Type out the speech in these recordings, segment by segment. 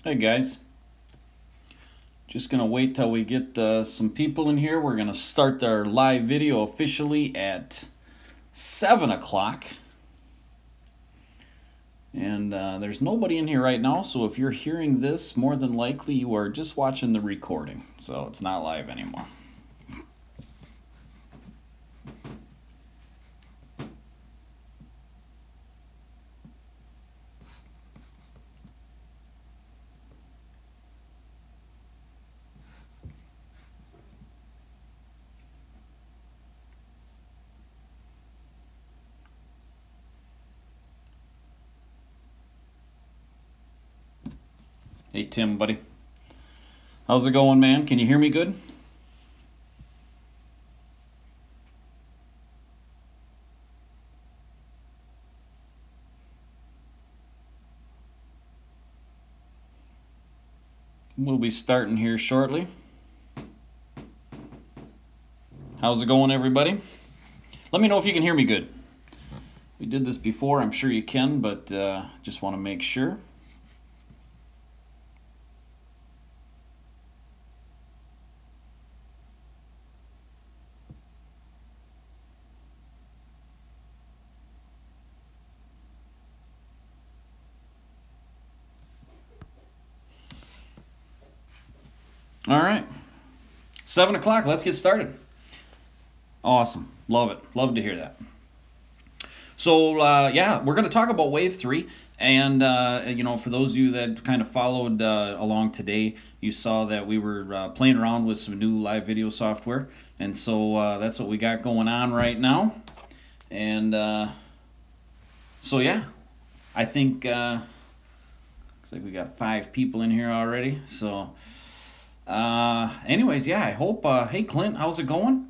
Hey guys, just gonna wait till we get some people in here. We're gonna start our live video officially at 7 o'clock. And there's nobody in here right now, so if you're hearing this, more than likely you are just watching the recording. So it's not live anymore. Hey Tim, buddy. How's it going, man? Can you hear me good? We'll be starting here shortly. How's it going, everybody? Let me know if you can hear me good. We did this before, I'm sure you can, but just want to make sure. All right, 7 o'clock, let's get started. Awesome, love it, love to hear that. So yeah, we're going to talk about Wave 3, and you know, for those of you that kind of followed along today, you saw that we were playing around with some new live video software, and so that's what we got going on right now. And so yeah, I think looks like we got 5 people in here already, so anyways, yeah, I hope, hey Clint, how's it going?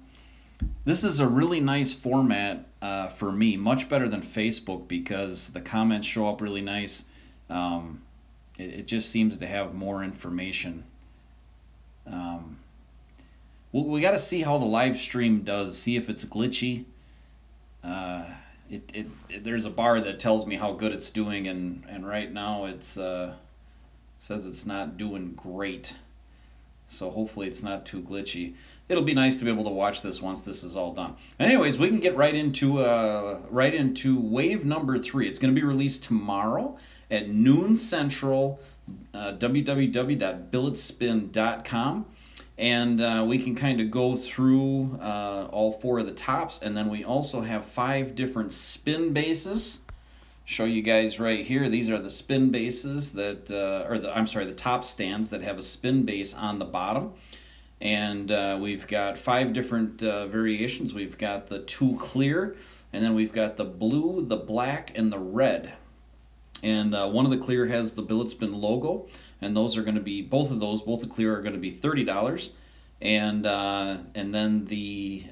This is a really nice format for me, much better than Facebook because the comments show up really nice. It just seems to have more information. We got to see how the live stream does, see if it's glitchy. There's a bar that tells me how good it's doing, and right now it's says it's not doing great. So hopefully it's not too glitchy. It'll be nice to be able to watch this once this is all done. Anyways, we can get right into wave number 3. It's going to be released tomorrow at noon Central, www.billetspin.com. And we can kind of go through all 4 of the tops. And then we also have 5 different spin bases. Show you guys right here. These are the spin bases that, the top stands that have a spin base on the bottom. And we've got 5 different variations. We've got the 2 clear, and then we've got the blue, the black, and the red. And one of the clear has the Billetspin logo, and those are going to be, both the clear are going to be $30. And then the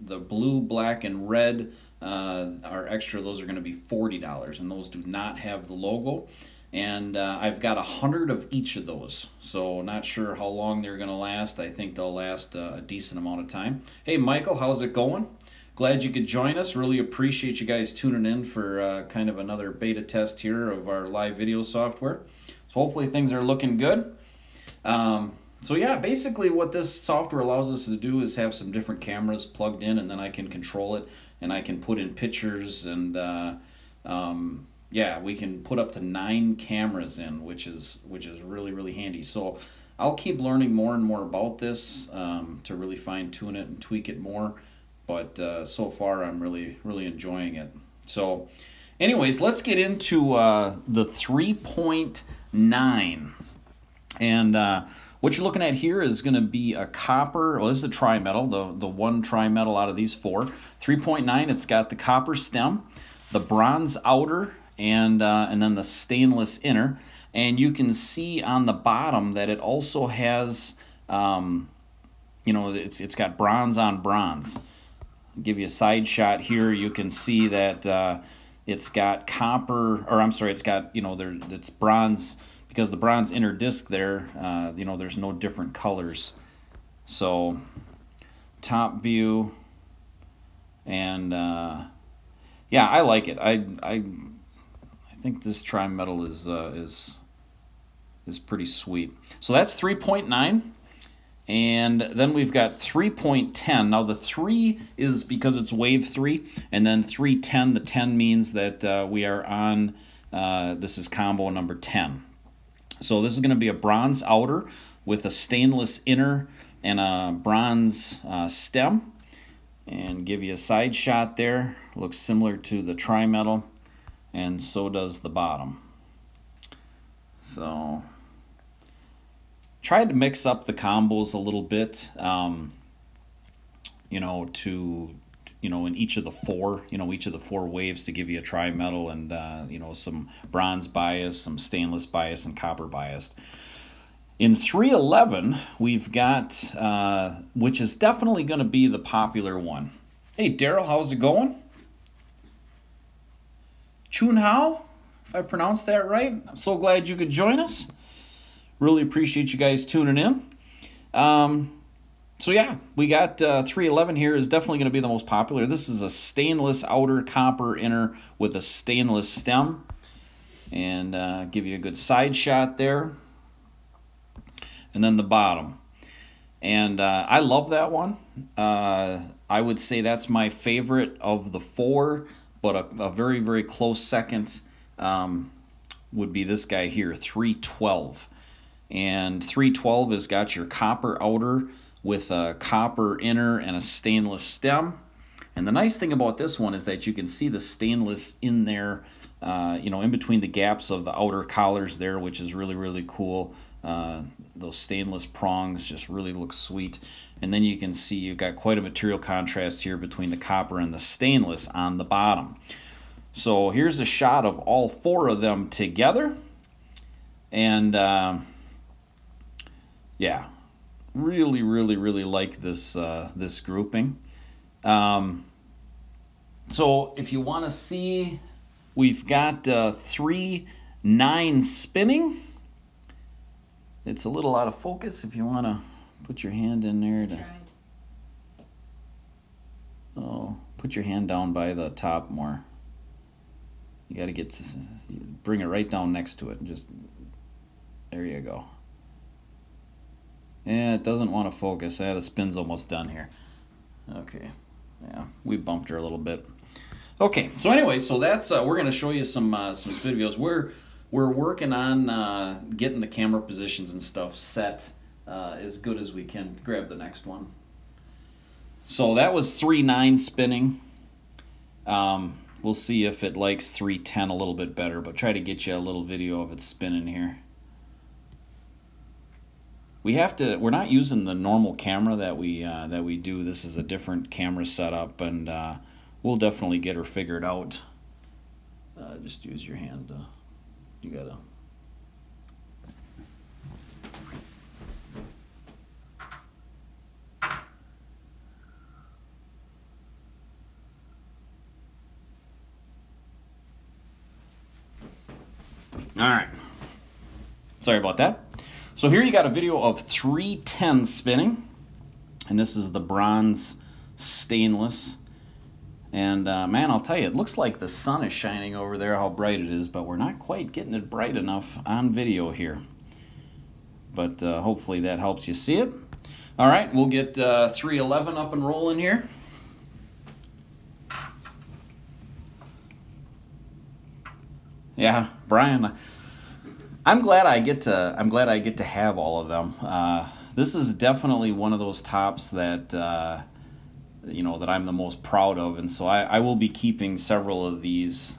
blue, black, and red are extra. Those are going to be $40, and those do not have the logo. And I've got 100 of each of those, so not sure how long they're going to last. I think they'll last a decent amount of time. Hey Michael, how's it going? Glad you could join us. Really appreciate you guys tuning in for kind of another beta test here of our live video software. So hopefully things are looking good. So yeah, basically what this software allows us to do is have some different cameras plugged in, and then I can control it, and I can put in pictures, and yeah, we can put up to 9 cameras in, which is really, really handy. So I'll keep learning more and more about this to really fine-tune it and tweak it more. But so far, I'm really, really enjoying it. So anyways, let's get into the 3.9. And what you're looking at here is going to be a copper, well, this is a tri-metal, the one tri-metal out of these 4. 3.9, it's got the copper stem, the bronze outer, and then the stainless inner. And you can see on the bottom that it also has, you know, it's got bronze on bronze. I'll give you a side shot here. You can see that it's got copper, or I'm sorry, it's got, you know, it's bronze, because the bronze inner disc there, you know, there's no different colors. So top view, and yeah, I like it. I think this tri-metal is is pretty sweet. So that's 3.9. And then we've got 3.10. Now the 3 is because it's wave 3, and then 310, the 10 means that we are on, this is combo number 10. So this is going to be a bronze outer with a stainless inner and a bronze stem. And give you a side shot there. Looks similar to the tri-metal, and so does the bottom. So tried to mix up the combos a little bit, you know, in each of the four, each of the four waves to give you a tri-metal and, some bronze bias, some stainless bias, and copper biased. In 311, we've got, which is definitely going to be the popular one. Hey, Daryl, how's it going? Chun Hao, if I pronounced that right. I'm so glad you could join us. Really appreciate you guys tuning in. So yeah, we got 311 here is definitely going to be the most popular. This is a stainless outer, copper inner with a stainless stem. And give you a good side shot there. And then the bottom. And I love that one. I would say that's my favorite of the four, but a very, very close second would be this guy here, 312. And 312 has got your copper outer with a copper inner and a stainless stem. And the nice thing about this one is that you can see the stainless in there, in between the gaps of the outer collars there, which is really, really cool. Those stainless prongs just really look sweet. And then you can see you've got quite a material contrast here between the copper and the stainless on the bottom. So here's a shot of all four of them together. And yeah, really, really, really like this this grouping. So if you want to see, we've got 3-9 spinning. It's a little out of focus. If you want to put your hand in there to, put your hand down by the top more. You got to bring it right down next to it. Just there you go. Yeah, it doesn't want to focus. The spin's almost done here. Okay, yeah, we bumped her a little bit. Okay, so anyway, so that's we're going to show you some spin videos. We're working on getting the camera positions and stuff set as good as we can. Grab the next one. So that was 3-9 spinning. We'll see if it likes 310 a little bit better, but try to get you a little video of it spinning here. We're not using the normal camera that we do. This is a different camera setup, and we'll definitely get her figured out. Just use your hand. You gotta. All right. Sorry about that. So here you got a video of 310 spinning, and this is the bronze stainless. And man, I'll tell you, it looks like the sun is shining over there, how bright it is, but we're not quite getting it bright enough on video here. But hopefully that helps you see it. All right, we'll get 311 up and rolling here. Yeah, Brian, I'm glad I get to have all of them. This is definitely one of those tops that that I'm the most proud of, and so I will be keeping several of these,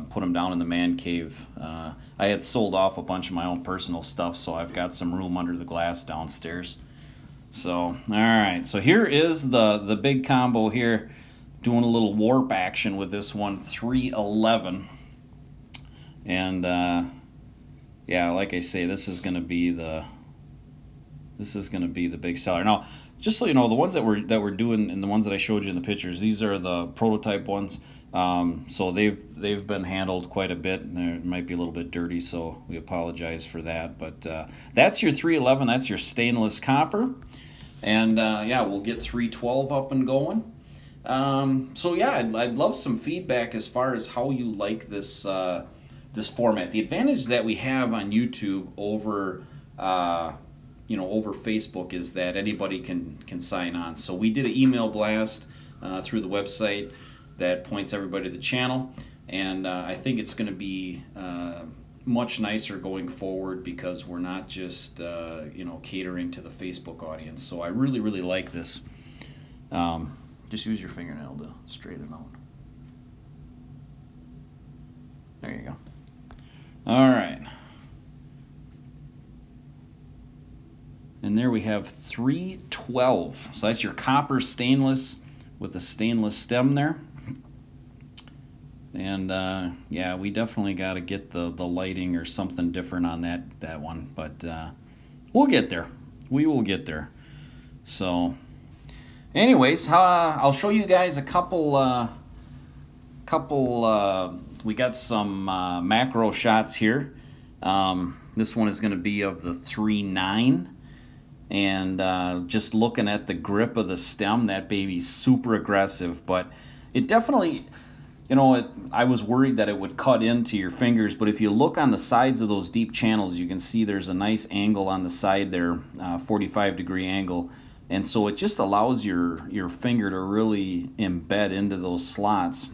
put them down in the man cave. I had sold off a bunch of my own personal stuff, so I've got some room under the glass downstairs. So all right, so here is the big combo here, doing a little warp action with this one, 311. And yeah, like I say, this is going to be the big seller. Now, just so you know, the ones that we're doing and the ones that I showed you in the pictures, these are the prototype ones. So they've been handled quite a bit, and they might be a little bit dirty, so we apologize for that. But that's your 311. That's your stainless copper, and yeah, we'll get 312 up and going. So yeah, I'd love some feedback as far as how you like this this format. The advantage that we have on YouTube over over Facebook is that anybody can sign on. So we did an email blast through the website that points everybody to the channel, and I think it's going to be much nicer going forward because we're not just catering to the Facebook audience. So I really like this. Just use your fingernail to straighten out. There you go. All right. And there we have 312. So that's your copper stainless with the stainless stem there. And yeah, we definitely got to get the lighting or something different on that one. But we'll get there. We will get there. So anyways, I'll show you guys a couple we got some macro shots here. This one is going to be of the 3.9, and just looking at the grip of the stem, that baby's super aggressive, but it definitely, I was worried that it would cut into your fingers, but if you look on the sides of those deep channels, you can see there's a nice angle on the side there, 45-degree angle. And so it just allows your finger to really embed into those slots,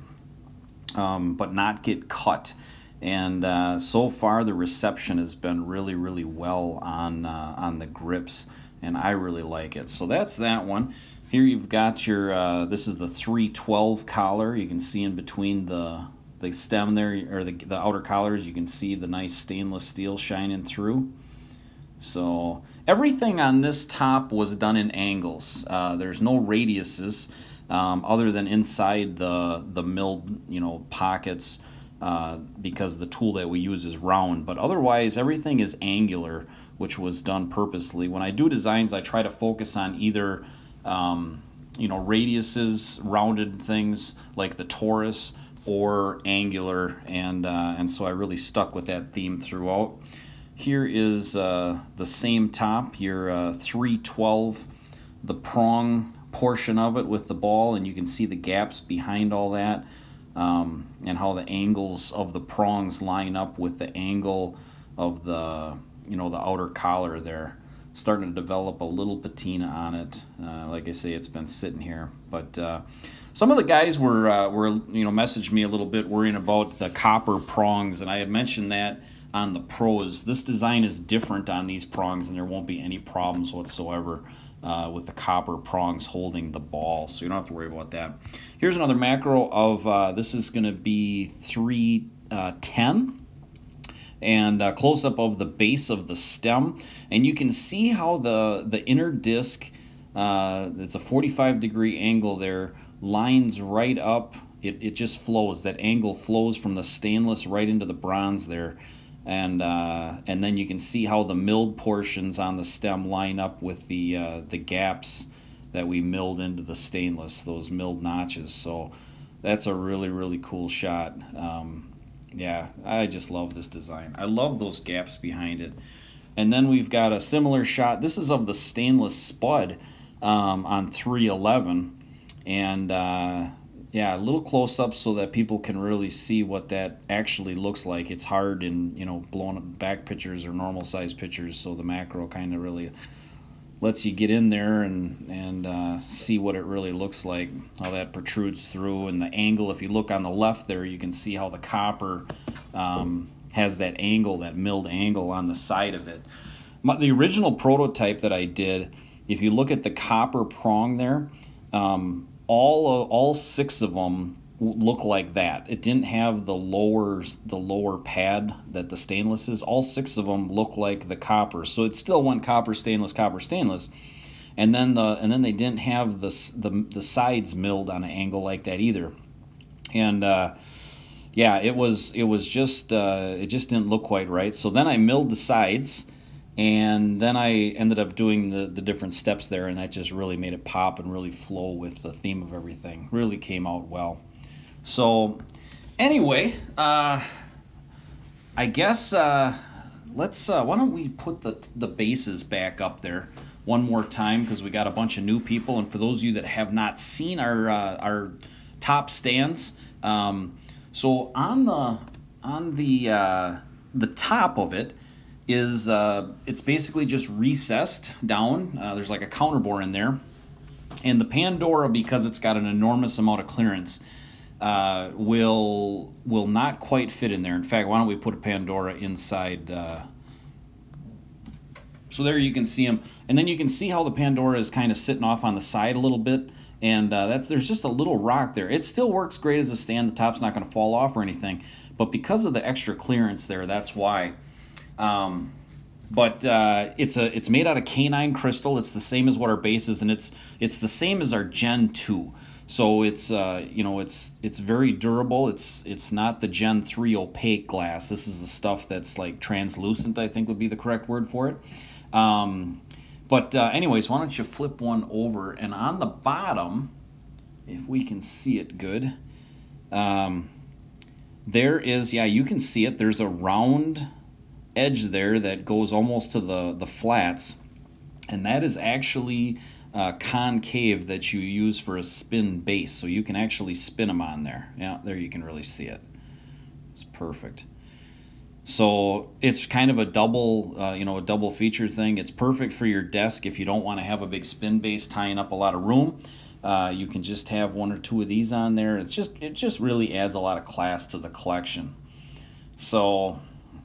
but not get cut. And so far the reception has been really well on the grips, and I really like it. So that's that one. Here you've got your this is the 312 collar. You can see in between the stem there, or the outer collars, you can see the nice stainless steel shining through. So everything on this top was done in angles. There's no radiuses other than inside the milled pockets, because the tool that we use is round. But otherwise everything is angular, which was done purposely. When I do designs, I try to focus on either radiuses, rounded things like the Taurus, or angular, and so I really stuck with that theme throughout. Here is the same top, your 312, the prong portion of it with the ball, and you can see the gaps behind all that, and how the angles of the prongs line up with the angle of the the outer collar there. Starting to develop a little patina on it. Like I say, it's been sitting here, but some of the guys were messaged me a little bit worrying about the copper prongs, and I had mentioned that on the pros. This design is different on these prongs, and there won't be any problems whatsoever with the copper prongs holding the ball, so you don't have to worry about that. Here's another macro of this is going to be 310, and close-up of the base of the stem, and you can see how the inner disc, it's a 45-degree angle there, lines right up. It just flows. That angle flows from the stainless right into the bronze there. And then you can see how the milled portions on the stem line up with the gaps that we milled into the stainless, those milled notches. So that's a really cool shot. Yeah, I just love this design. I love those gaps behind it. And then we've got a similar shot. This is of the stainless spud on 311, and yeah, a little close up so that people can really see what that actually looks like. It's hard in blown back pictures or normal size pictures, so the macro kind of really lets you get in there and see what it really looks like, how that protrudes through, and the angle. If you look on the left there, you can see how the copper has that angle, that milled angle on the side of it. The original prototype that I did, if you look at the copper prong there, all 6 of them look like that. It didn't have the lower pad that the stainless is. All 6 of them look like the copper, so it still went copper stainless, and then they didn't have the sides milled on an angle like that either. And yeah, it just didn't look quite right. So then I milled the sides, and then I ended up doing the different steps there, and that just really made it pop and really flow with the theme of everything. Really came out well. So anyway, I guess let's why don't we put the bases back up there one more time, because we got a bunch of new people, and for those of you that have not seen our top stands, so on the top of it is it's basically just recessed down. There's like a counterbore in there, and the Pandora, because it's got an enormous amount of clearance, will not quite fit in there. In fact, why don't we put a Pandora inside? So there you can see them, and then you can see how the Pandora is kind of sitting off on the side a little bit, and there's just a little rock there. It still works great as a stand. The top's not going to fall off or anything, but because of the extra clearance there, that's why. But it's made out of canine crystal. It's the same as what our base is, and it's the same as our Gen 2. So it's it's very durable. It's not the Gen 3 opaque glass. This is the stuff that's like translucent, I think would be the correct word for it. Anyways, why don't you flip one over, and on the bottom, if we can see it good, there is, yeah, you can see it. There's a round edge there that goes almost to the flats, and that is actually concave that you use for a spin base, so you can actually spin them on there. Yeah, there you can really see it. It's perfect. So it's kind of a double, a double feature thing. It's perfect for your desk if you don't want to have a big spin base tying up a lot of room. You can just have one or two of these on there. It just really adds a lot of class to the collection. So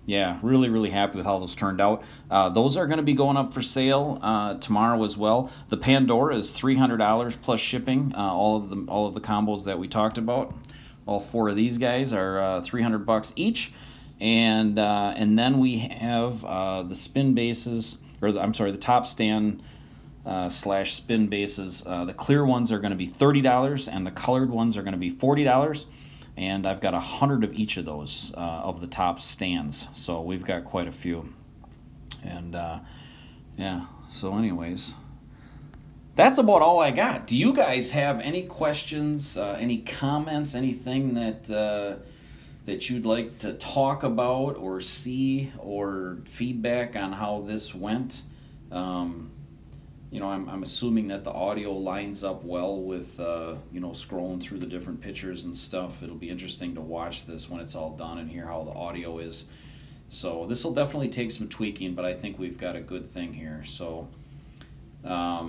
yeah, really happy with how those turned out. Those are going to be going up for sale tomorrow as well. The Pandora is $300 plus shipping. All of the combos that we talked about, all four of these guys are $300 each. And then we have the spin bases, the top stand slash spin bases. The clear ones are going to be $30, and the colored ones are going to be $40. And I've got 100 of each of those of the top stands, so we've got quite a few. And yeah, so anyways, that's about all I got. Do you guys have any questions, any comments, anything that you'd like to talk about or see, or feedback on how this went? I'm assuming that the audio lines up well with, scrolling through the different pictures and stuff. It'll be interesting to watch this when it's all done and hear how the audio is. So this will definitely take some tweaking, but I think we've got a good thing here. So, yeah,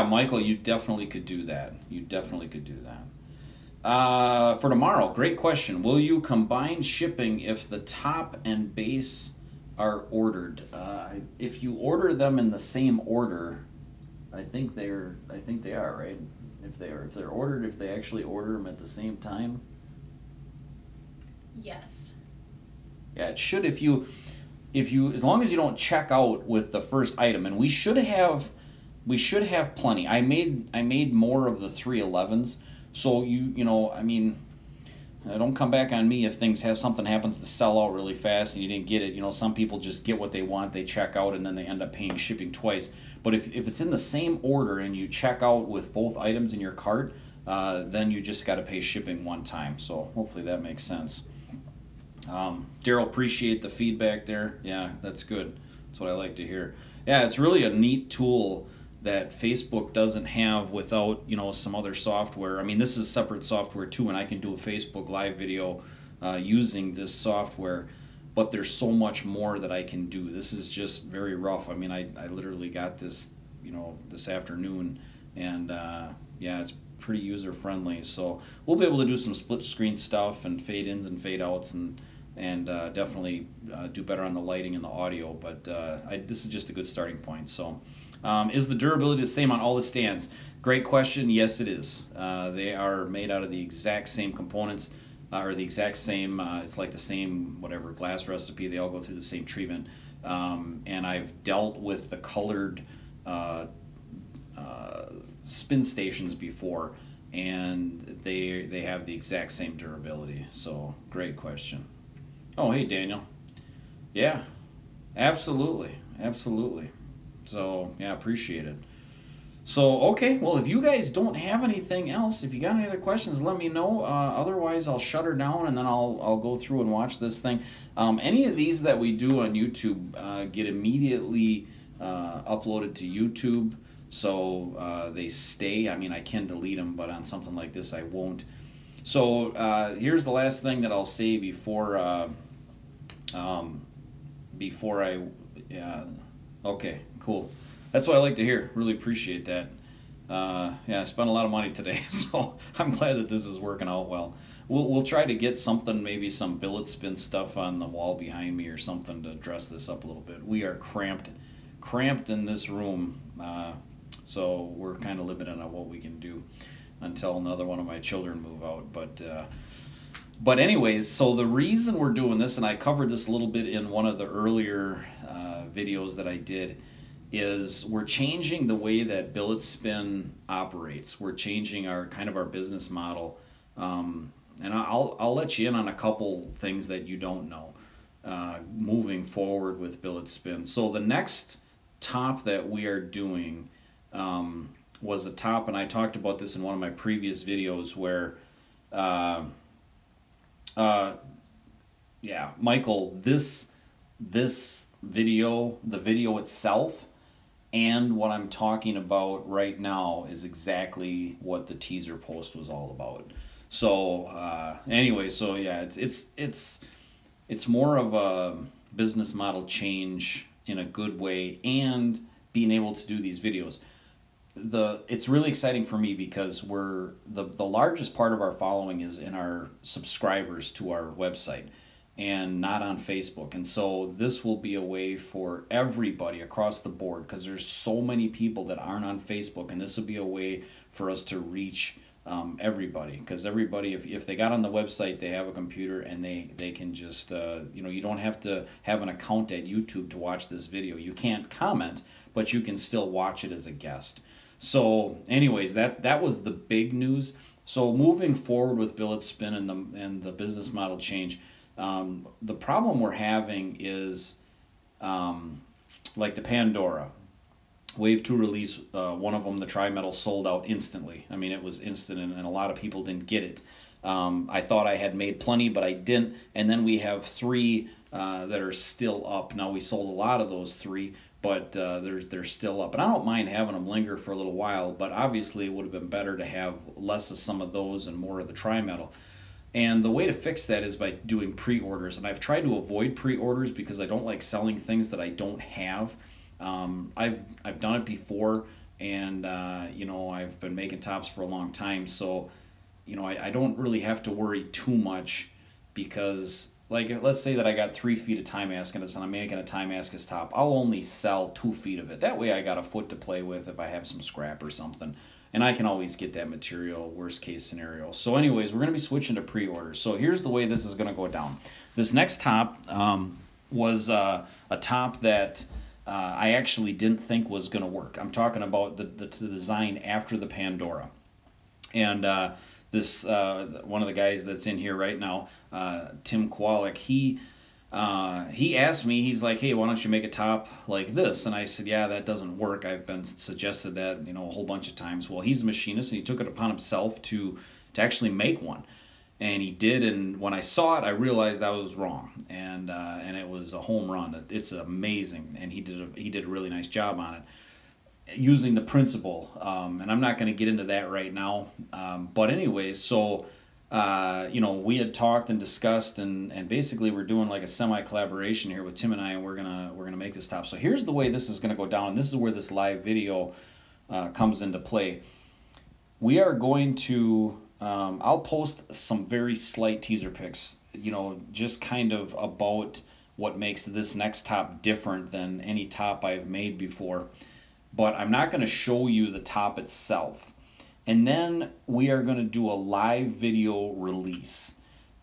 Michael, you definitely could do that. You definitely could do that. For tomorrow, great question. Will you combine shipping if the top and base are ordered? If you order them in the same order, I think they are, right? If they're ordered, if they actually order them at the same time. Yes. Yeah, it should. If you as long as you don't check out with the first item, and we should have plenty. I made more of the 311s, so don't come back on me if something happens to sell out really fast and you didn't get it. Some people just get what they want, they check out, and then they end up paying shipping twice. But if it's in the same order and you check out with both items in your cart, then you just got to pay shipping one time. So hopefully that makes sense. Daryl, appreciate the feedback there. Yeah, that's good. That's what I like to hear. Yeah, it's really a neat tool that Facebook doesn't have without, some other software. I mean, this is separate software too, and I can do a Facebook Live video using this software, but there's so much more that I can do. This is just very rough. I mean, I literally got this, this afternoon, and yeah, it's pretty user-friendly. So we'll be able to do some split-screen stuff and fade-ins and fade-outs, and definitely do better on the lighting and the audio, but this is just a good starting point. So is the durability the same on all the stands? Great question. Yes, it is. They are made out of the exact same components, or the exact same, it's like the same whatever glass recipe. They all go through the same treatment. And I've dealt with the colored spin stations before, and they have the exact same durability. So great question. Oh, hey, Daniel. Yeah, absolutely. So, yeah, appreciate it. So, okay, well, if you guys don't have anything else, if you got any other questions, let me know. Otherwise, I'll shut her down, and then I'll go through and watch this thing. Any of these that we do on YouTube get immediately uploaded to YouTube, so they stay. I mean, I can delete them, but on something like this, I won't. So here's the last thing that I'll say before I, okay, cool. That's what I like to hear. Really appreciate that. Yeah, I spent a lot of money today, so I'm glad that this is working out well. We'll try to get something, maybe some billet spin stuff on the wall behind me or something to dress this up a little bit. We are cramped in this room, so we're kind of limited on what we can do until another one of my children move out. But anyways, so the reason we're doing this, and I covered this a little bit in one of the earlier videos that I did, is we're changing the way that Billetspin operates. We're changing our business model, and I'll let you in on a couple things that you don't know moving forward with Billetspin. So the next top that we are doing was a top, and I talked about this in one of my previous videos where yeah, Michael, this video, the video itself, and what I'm talking about right now is exactly what the teaser post was all about. So anyway, so yeah, it's more of a business model change in a good way, and being able to do these videos. It's really exciting for me because we're the largest part of our following is in our subscribers to our website and not on Facebook. And so this will be a way for everybody across the board, because there's so many people that aren't on Facebook, and this will be a way for us to reach everybody, because everybody, if they got on the website, they have a computer, and they can just you don't have to have an account at YouTube to watch this video. You can't comment, but you can still watch it as a guest. So anyways, that was the big news. So moving forward with Billetspin and the business model change, the problem we're having is like the Pandora Wave 2 release, one of them, the Tri-Metal, sold out instantly. I mean, it was instant, and a lot of people didn't get it. I thought I had made plenty, but I didn't. And then we have 3 that are still up. Now, we sold a lot of those 3, but they're still up. And I don't mind having them linger for a little while, but obviously it would have been better to have less of some of those and more of the Tri-Metal. And the way to fix that is by doing pre-orders. And I've tried to avoid pre-orders because I don't like selling things that I don't have. I've done it before, and I've been making tops for a long time, so I don't really have to worry too much, because like, let's say that I got 3 feet of tie mask and I'm making a tie mask top. I'll only sell 2 feet of it. That way I got a foot to play with if I have some scrap or something, and I can always get that material, worst case scenario. So anyways, we're going to be switching to pre-orders. So here's the way this is going to go down. This next top was a top that I actually didn't think was going to work. I'm talking about the design after the Pandora. And this one of the guys that's in here right now, Tim Kowalik, he asked me, he's like, hey, why don't you make a top like this? And I said, yeah, that doesn't work. I've been suggested that a whole bunch of times. Well, he's a machinist, and he took it upon himself to actually make one. And he did, and when I saw it, I realized I was wrong, and it was a home run. It's amazing, and he did a really nice job on it, using the principle. And I'm not going to get into that right now. But anyways, so we had talked and discussed, and basically we're doing like a semi-collaboration here with Tim and I, and we're gonna make this top. So here's the way this is gonna go down, and this is where this live video comes into play. We are going to. I'll post some very slight teaser pics, just kind of about what makes this next top different than any top I've made before. But I'm not going to show you the top itself. And then we are going to do a live video release.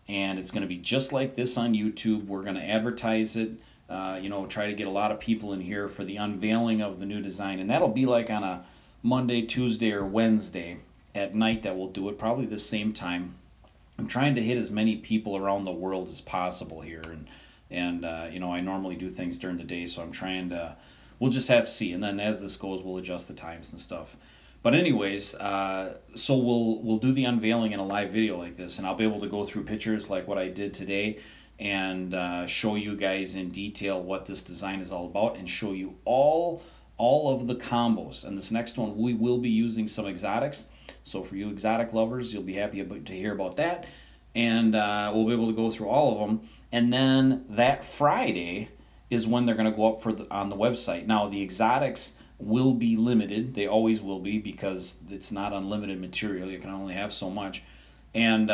And it's going to be just like this on YouTube. We're going to advertise it, try to get a lot of people in here for the unveiling of the new design. And that'll be like on a Monday, Tuesday, or Wednesday at night that we'll do it, probably the same time. I'm trying to hit as many people around the world as possible here, and I normally do things during the day, so I'm trying to. We'll just have to see, and then as this goes, we'll adjust the times and stuff. But anyways, so we'll do the unveiling in a live video like this, and I'll be able to go through pictures like what I did today, and show you guys in detail what this design is all about, and show you all all of the combos. And this next one, we will be using some exotics. So for you exotic lovers, you'll be happy to hear about that. And we'll be able to go through all of them. And then that Friday is when they're going to go up on the website. Now, the exotics will be limited. They always will be, because it's not unlimited material. You can only have so much. And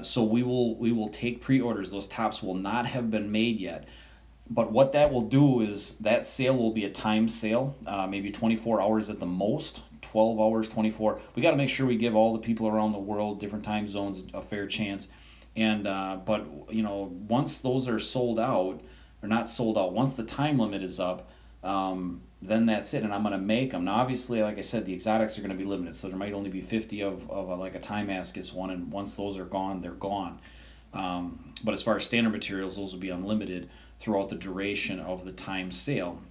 so we will take pre-orders. Those tops will not have been made yet. But what that will do is that sale will be a time sale, maybe 24 hours at the most, 12 hours, 24. We got to make sure we give all the people around the world, different time zones, a fair chance. And but you know, once those are sold out, or not sold out, once the time limit is up, then that's it. And I'm going to make them. Now, obviously, like I said, the exotics are going to be limited, so there might only be 50 of like a time ascus one, and once those are gone, they're gone. But as far as standard materials, those will be unlimited throughout the duration of the time sale.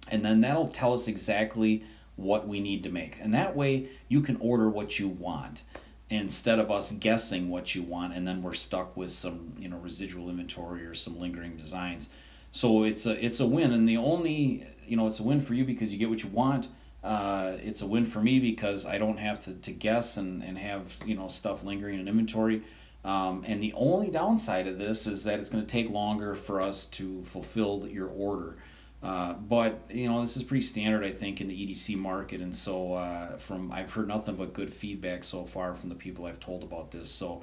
And then that'll tell us exactly what we need to make. And that way you can order what you want instead of us guessing what you want, and then we're stuck with some, you know, residual inventory or some lingering designs. So it's a win. And the only, you know, it's a win for you because you get what you want. It's a win for me because I don't have to guess and have, you know, stuff lingering in inventory. And the only downside of this is that it's going to take longer for us to fulfill your order. But you know, this is pretty standard, I think, in the EDC market, and so I've heard nothing but good feedback so far from the people I've told about this. So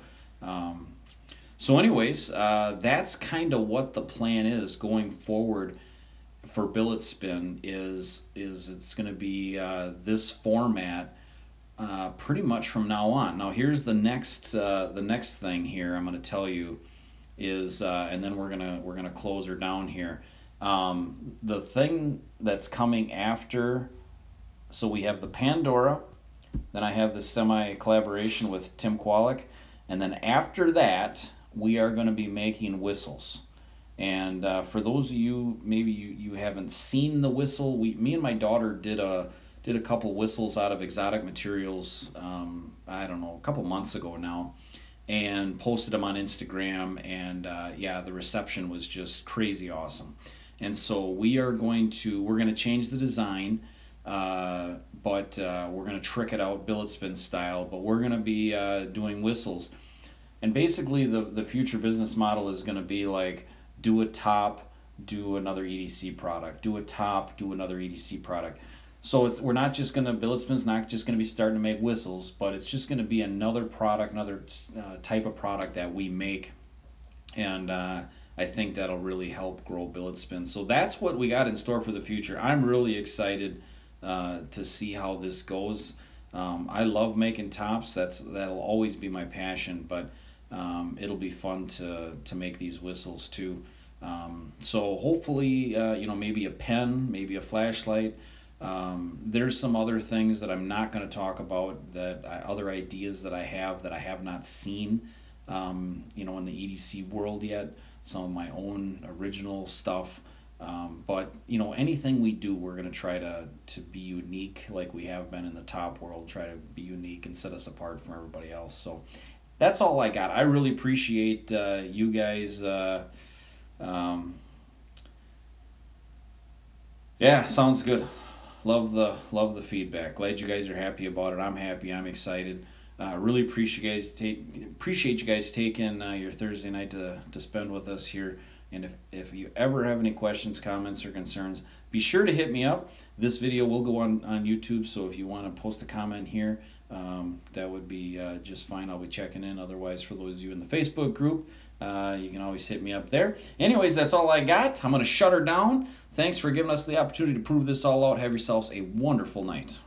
anyways, that's kind of what the plan is going forward for Billetspin. Is it's going to be this format pretty much from now on. Now here's the next thing here I'm going to tell you is, and then we're gonna close her down here. The thing that's coming after, so we have the Pandora, then I have the semi-collaboration with Tim Kwolek, and then after that, we are going to be making whistles. And for those of you, maybe you haven't seen the whistle, me and my daughter did a couple whistles out of exotic materials, I don't know, a couple months ago now, and posted them on Instagram, and yeah, the reception was just crazy awesome. And so we're going to change the design, but we're going to trick it out Billetspin style, but we're going to be doing whistles. And basically the future business model is going to be like, do a top, do another EDC product, do a top, do another EDC product. So we're not just going to, Billetspin's not just going to be starting to make whistles, but it's just going to be another product, another type of product that we make. And I think that'll really help grow Billetspin. So that's what we got in store for the future. I'm really excited to see how this goes. I love making tops. That'll always be my passion, but it'll be fun to make these whistles too. So hopefully, you know, maybe a pen, maybe a flashlight. There's some other things that I'm not going to talk about, other ideas that I have not seen, you know, in the EDC world yet. Some of my own original stuff, but you know, anything we do, we're going to try to be unique, like we have been in the top world. Try to be unique and set us apart from everybody else. So that's all I got. I really appreciate you guys. Yeah, sounds good. Love the feedback. Glad you guys are happy about it. I'm happy. I'm excited. Really appreciate you guys taking your Thursday night to spend with us here. And if you ever have any questions, comments, or concerns, be sure to hit me up. This video will go on YouTube, so if you want to post a comment here, that would be just fine. I'll be checking in. Otherwise, for those of you in the Facebook group, you can always hit me up there. Anyways, that's all I got. I'm going to shut her down. Thanks for giving us the opportunity to prove this all out. Have yourselves a wonderful night.